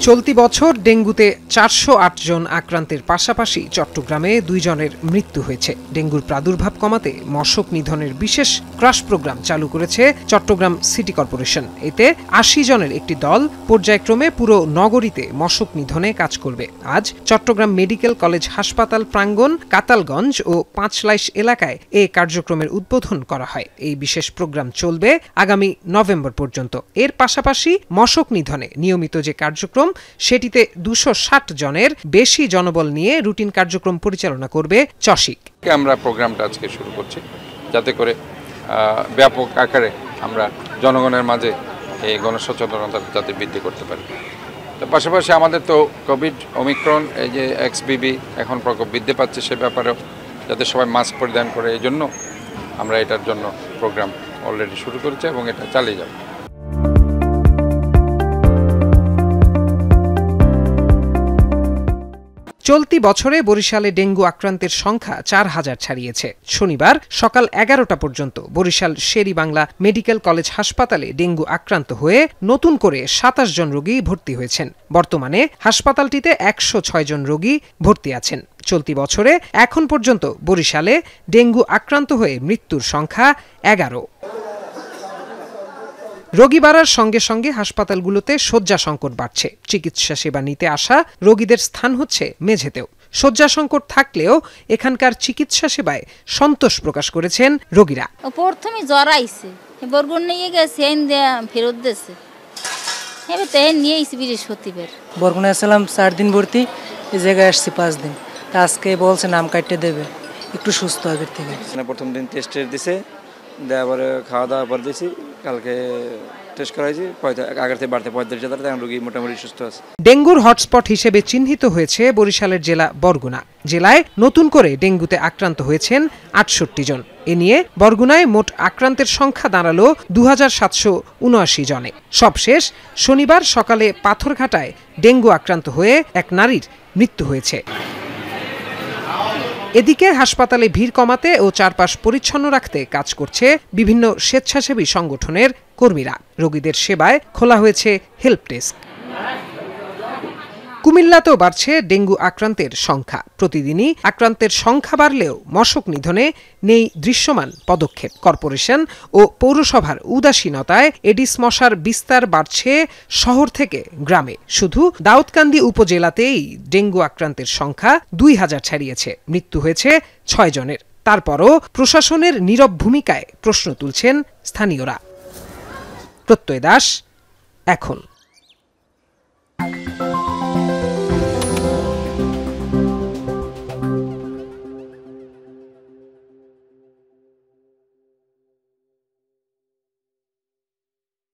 চলতি বছর ডেঙ্গুতে ৪০৮ জন আক্রান্তের পাশাপাশি চট্টগ্রামে ২ জনের মৃত্যু হয়েছে। ডেঙ্গুর প্রাদুর্ভাব কমাতে মশক নিধনের বিশেষ ক্রাশ প্রোগ্রাম চালু করেছে চট্টগ্রাম সিটি কর্পোরেশন। এতে ৮০ জনের একটি দল পর্যায়ক্রমে পুরো নগরীতে মশক নিধনে কাজ করবে। আজ চট্টগ্রাম মেডিকেল কলেজ হাসপাতাল প্রাঙ্গণ, কাতালগঞ্জ ও পাঁচলাইশ এলাকায় এ কার্যক্রমের উদ্বোধন করা হয়। এই বিশেষ প্রোগ্রাম চলবে আগামী নভেম্বর পর্যন্ত। এর পাশাপাশি মশক নিধনে নিয়মিত যে কার্যক্রম, সেটিতে ২৬০ জনের বেশি জনবল নিয়ে রুটিন কার্যক্রম পরিচালনা করবে চসিক। আমরা প্রোগ্রামটা আজকে শুরু করছি যাতে করে ব্যাপক আকারে আমরা জনগণের মাঝে এই গণসচেতনতা যাতে বৃদ্ধি করতে পারি। তো পাশাপাশি আমাদের তো কোভিড, ওমিক্রন, এই যে XBB এখন প্রকোপ বৃদ্ধি পাচ্ছে, সে ব্যাপারেও যাতে সবাই মাস্ক পরিধান করে, এই জন্য আমরা এটার জন্য প্রোগ্রাম অলরেডি শুরু করেছি এবং এটা চালিয়ে যাব। চলতি বছরে বরিশালে ডেঙ্গু আক্রান্তের সংখ্যা ৪,০০০ ছাড়িয়েছে। শনিবার সকাল ১১টা পর্যন্ত বরিশাল শের-ই-বাংলা মেডিকেল কলেজ হাসপাতালে ডেঙ্গু আক্রান্ত হয়ে নতুন করে ২৭ জন রোগী ভর্তি হয়েছেন। বর্তমানে হাসপাতালটিতে ১০৬ জন রোগী ভর্তি আছেন। চলতি বছরে এখন পর্যন্ত বরিশালে ডেঙ্গু আক্রান্ত হয়ে মৃত্যুর সংখ্যা ১১। রোগী বাড়ার সঙ্গে সঙ্গে হাসপাতালগুলোতে শয্যা সংকট বাড়ছে। চিকিৎসা সেবা নিতে আসা রোগীদের স্থান হচ্ছে মেঝেতেও। শয্যা সংকট থাকলেও এখানকার চিকিৎসা সেবায় সন্তোষ প্রকাশ করেছেন রোগীরা। প্রথমে জ্বর আইছে, বরগুন নিয়ে গেছে, ফেরত দিয়েছে, এবার তেহেন নিয়ে এসেছি বৃহস্পতিবার। বরগুনে আসলাম ৪ দিন ভর্তি, এই জায়গায় আসছি ৫ দিন। আজকে বলছে নাম কাটতে দেবে, একটু সুস্থ আগের থেকে। প্রথম দিন টেস্টের দিছে, দেওয়ার পরে খাওয়া দাওয়া পরে দিয়েছি, কালকে টেস্ট করাইছি, আগের থেকে বাড়তে ৩৫,০০০, এখন রোগী মোটামুটি সুস্থ আছে। ডেঙ্গুর হটস্পট হিসেবে চিহ্নিত হয়েছে বরিশালের জেলা বরগুনা। জেলায় নতুন করে ডেঙ্গুতে আক্রান্ত হয়েছেন ৬৮ জন। এ নিয়ে বরগুনায় মোট আক্রান্তের সংখ্যা দাঁড়ালো ২৭৭৯ জনে। সবশেষ শনিবার সকালে পাথরঘাটায় ডেঙ্গু আক্রান্ত হয়ে এক নারীর মৃত্যু হয়েছে। এদিকে হাসপাতালে ভিড় কমাতে ও চারপাশ পরিচ্ছন্ন রাখতে কাজ করছে বিভিন্ন স্বেচ্ছাসেবী সংগঠনের কর্মীরা। রোগীদের সেবায় খোলা হয়েছে হেল্প ডেস্ক। কুমিল্লাতেও বাড়ছে ডেঙ্গু আক্রান্তের সংখ্যা। প্রতিদিনই আক্রান্তের সংখ্যা বাড়লেও মশক নিধনে নেই দৃশ্যমান পদক্ষেপ। কর্পোরেশন ও পৌরসভার উদাসীনতায় এডিস মশার বিস্তার বাড়ছে শহর থেকে গ্রামে। শুধু দাউদকান্দি উপজেলাতেই ডেঙ্গু আক্রান্তের সংখ্যা ২,০০০ ছাড়িয়েছে। মৃত্যু হয়েছে ৬ জনের। তারপরও প্রশাসনের নীরব ভূমিকায় প্রশ্ন তুলছেন স্থানীয়রা। প্রত্যয় দাস, এখন।